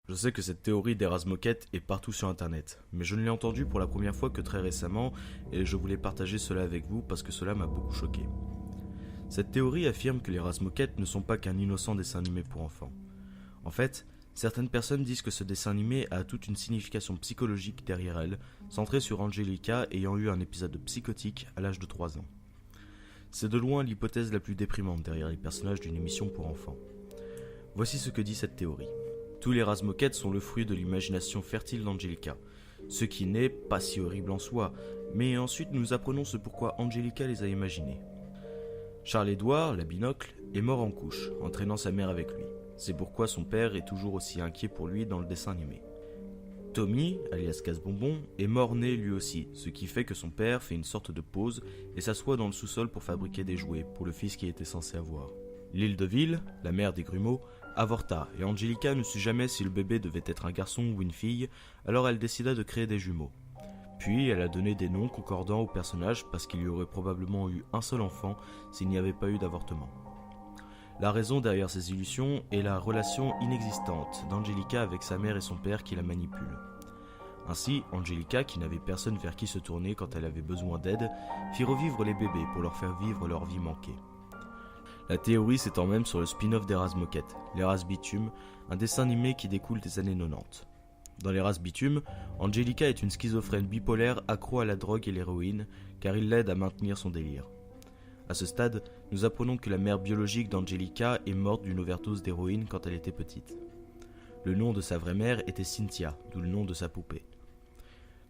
Je sais que cette théorie des Razmoket est partout sur internet, mais je ne l'ai entendue pour la première fois que très récemment et je voulais partager cela avec vous parce que cela m'a beaucoup choqué. Cette théorie affirme que les Razmoket ne sont pas qu'un innocent dessin animé pour enfants. En fait, certaines personnes disent que ce dessin animé a toute une signification psychologique derrière elle, centrée sur Angelica ayant eu un épisode psychotique à l'âge de 3 ans. C'est de loin l'hypothèse la plus déprimante derrière les personnages d'une émission pour enfants. Voici ce que dit cette théorie. Tous les Razmoket sont le fruit de l'imagination fertile d'Angelica, ce qui n'est pas si horrible en soi, mais ensuite nous apprenons ce pourquoi Angelica les a imaginés. Charles-Édouard, la binocle, est mort en couche, entraînant sa mère avec lui. C'est pourquoi son père est toujours aussi inquiet pour lui dans le dessin animé. Tommy, alias Casse-Bonbon, est mort-né lui aussi, ce qui fait que son père fait une sorte de pause et s'assoit dans le sous-sol pour fabriquer des jouets pour le fils qu'il était censé avoir. L'île de Ville, la mère des grumeaux, avorta et Angelica ne sut jamais si le bébé devait être un garçon ou une fille, alors elle décida de créer des jumeaux. Puis elle a donné des noms concordants aux personnages parce qu'il y aurait probablement eu un seul enfant s'il n'y avait pas eu d'avortement. La raison derrière ces illusions est la relation inexistante d'Angelica avec sa mère et son père qui la manipulent. Ainsi, Angelica, qui n'avait personne vers qui se tourner quand elle avait besoin d'aide, fit revivre les bébés pour leur faire vivre leur vie manquée. La théorie s'étend même sur le spin-off des Razmoket, les Razbitume, un dessin animé qui découle des années 90. Dans les Razbitume, Angelica est une schizophrène bipolaire accro à la drogue et l'héroïne, car il l'aide à maintenir son délire. À ce stade, nous apprenons que la mère biologique d'Angelica est morte d'une overdose d'héroïne quand elle était petite. Le nom de sa vraie mère était Cynthia, d'où le nom de sa poupée.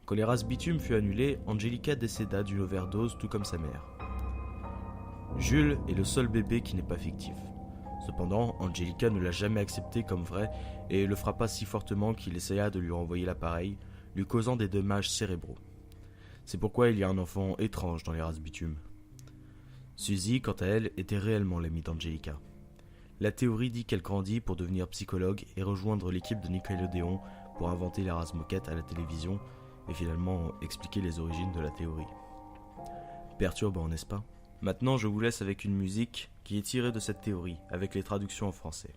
Quand les Razbitume fut annulé, Angelica décéda d'une overdose tout comme sa mère. Jules est le seul bébé qui n'est pas fictif. Cependant, Angelica ne l'a jamais accepté comme vrai et le frappa si fortement qu'il essaya de lui renvoyer l'appareil, lui causant des dommages cérébraux. C'est pourquoi il y a un enfant étrange dans les Razbitume. Suzy, quant à elle, était réellement l'amie d'Angelica. La théorie dit qu'elle grandit pour devenir psychologue et rejoindre l'équipe de Nickelodeon pour inventer les Razmoket à la télévision et finalement expliquer les origines de la théorie. Perturbant, n'est-ce pas ? Maintenant, je vous laisse avec une musique qui est tirée de cette théorie, avec les traductions en français.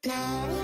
何